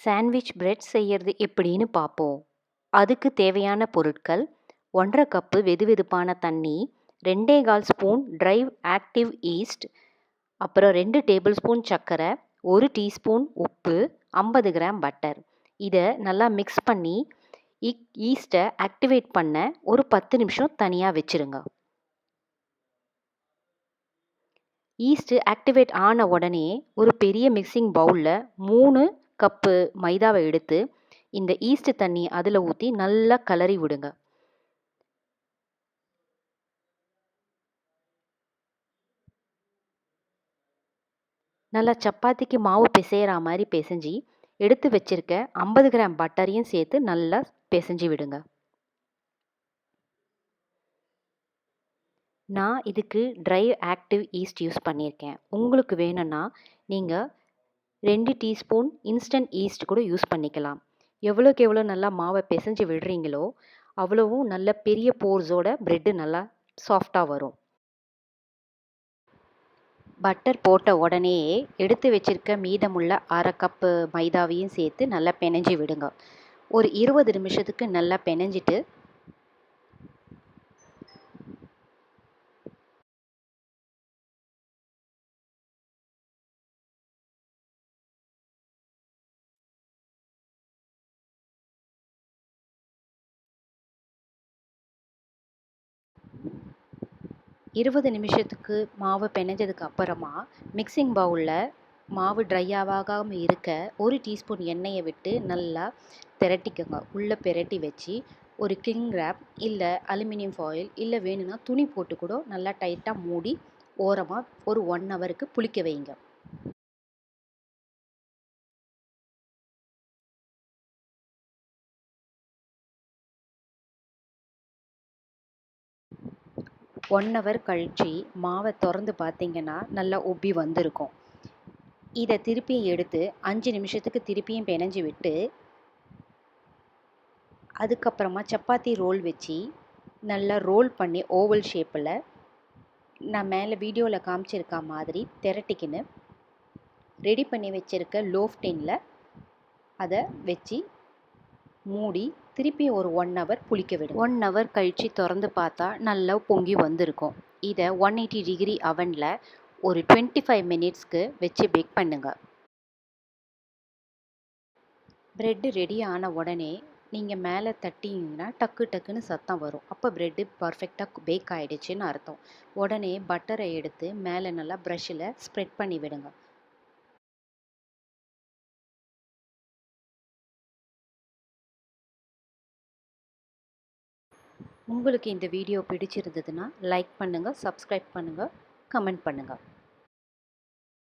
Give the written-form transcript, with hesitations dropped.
Sandwich bread செய்யறது எப்படின்னு பார்ப்போம். அதுக்கு தேவையான பொருட்கள்: 1½ கப்பு வெதுவெதுப்பான தண்ணி, 2¼ ஸ்பூன் ட்ரை ஆக்டிவ் ஈஸ்ட், அப்புறம் 2 டேபிள் ஸ்பூன் சர்க்கரை, 1 டீஸ்பூன் உப்பு, 50 கிராம் பட்டர். இதை நல்லா மிக்ஸ் பண்ணி ஈஸ்ட்டை ஆக்டிவேட் பண்ண ஒரு 10 நிமிஷம் தனியாக வச்சுருங்க. ஈஸ்ட் ஆக்டிவேட் ஆன உடனே ஒரு பெரிய மிக்சிங் பவுலில் 3 கப்பு மைதாவை எடுத்து இந்த ஈஸ்ட் தண்ணி அதில் ஊற்றி நல்லா கலரி விடுங்க. நல்லா சப்பாத்திக்கு மாவு பிசைகிற மாதிரி பிசைஞ்சி எடுத்து வச்சிருக்க 50 கிராம் பட்டரையும் சேர்த்து நல்லா பிசைஞ்சி விடுங்க. நான் இதுக்கு ட்ரை ஆக்டிவ் ஈஸ்ட் யூஸ் பண்ணியிருக்கேன். உங்களுக்கு வேணும்னா நீங்கள் 2 டீஸ்பூன் இன்ஸ்டன்ட் ஈஸ்ட் கூட யூஸ் பண்ணிக்கலாம். எவ்வளோக்கு எவ்வளோ நல்லா மாவை பிசைஞ்சு விடுறீங்களோ அவ்வளவும் நல்ல பெரிய போர்ஸோட ப்ரெட்டு நல்லா சாஃப்டாக வரும். பட்டர் போட்ட உடனே எடுத்து வச்சிருக்க மீதமுள்ள 1/2 கப்பு மைதாவையும் சேர்த்து நல்லா பிணைஞ்சி விடுங்க. ஒரு 20 நிமிஷத்துக்கு நல்லா பிணைஞ்சிட்டு மாவு பிணைஞ்சதுக்கு அப்புறமா மிக்சிங் பவுலில் மாவு ட்ரை ஆகாமல் இருக்க 1 டீஸ்பூன் எண்ணெயை விட்டு நல்லா திரட்டிக்கோங்க. உள்ளே பிரட்டி வச்சு ஒரு கிங் ரேப் இல்லை அலுமினியம் ஃபாயில் இல்லை வேணும்னா துணி போட்டு கூட நல்லா டைட்டாக மூடி ஓரமாக ஒரு 1 ஹவருக்கு புளிக்க வைங்க. ஒன் ஹவர் கழித்து மாவை திறந்து பார்த்தீங்கன்னா நல்லா உப்பி வந்திருக்கும். இதை திருப்பியும் எடுத்து 5 நிமிஷத்துக்கு திருப்பியும் பிணைஞ்சி விட்டு அதுக்கப்புறமா சப்பாத்தி ரோல் வச்சு நல்லா ரோல் பண்ணி ஓவல் ஷேப்பில் நான் மேலே வீடியோவில் காமிச்சிருக்க மாதிரி திரட்டிக்கின்னு ரெடி பண்ணி வச்சுருக்க லோஃப் டின்னில் அதை வச்சு மூடி திருப்பி ஒரு 1 ஹவர் புளிக்க விடும். 1 ஹவர் கழித்து திறந்து பார்த்தா நல்லா பொங்கி வந்திருக்கும். இதை 180 டிகிரி அவனில் ஒரு 25 மினிட்ஸ்க்கு வச்சு பேக் பண்ணுங்கள். ப்ரெட்டு ரெடி ஆன உடனே நீங்கள் மேலே தட்டிங்கன்னா டக்கு டக்குன்னு சத்தம் வரும். அப்போ ப்ரெட்டு பர்ஃபெக்டாக பேக் ஆகிடுச்சின்னு அர்த்தம். உடனே பட்டரை எடுத்து மேலே நல்லா ப்ரஷ்ஷில் ஸ்ப்ரெட் பண்ணி விடுங்க. உங்களுக்கு இந்த வீடியோ பிடிச்சிருந்ததுன்னா லைக் பண்ணுங்கள், சப்ஸ்கிரைப் பண்ணுங்கள், கமெண்ட் பண்ணுங்கள்.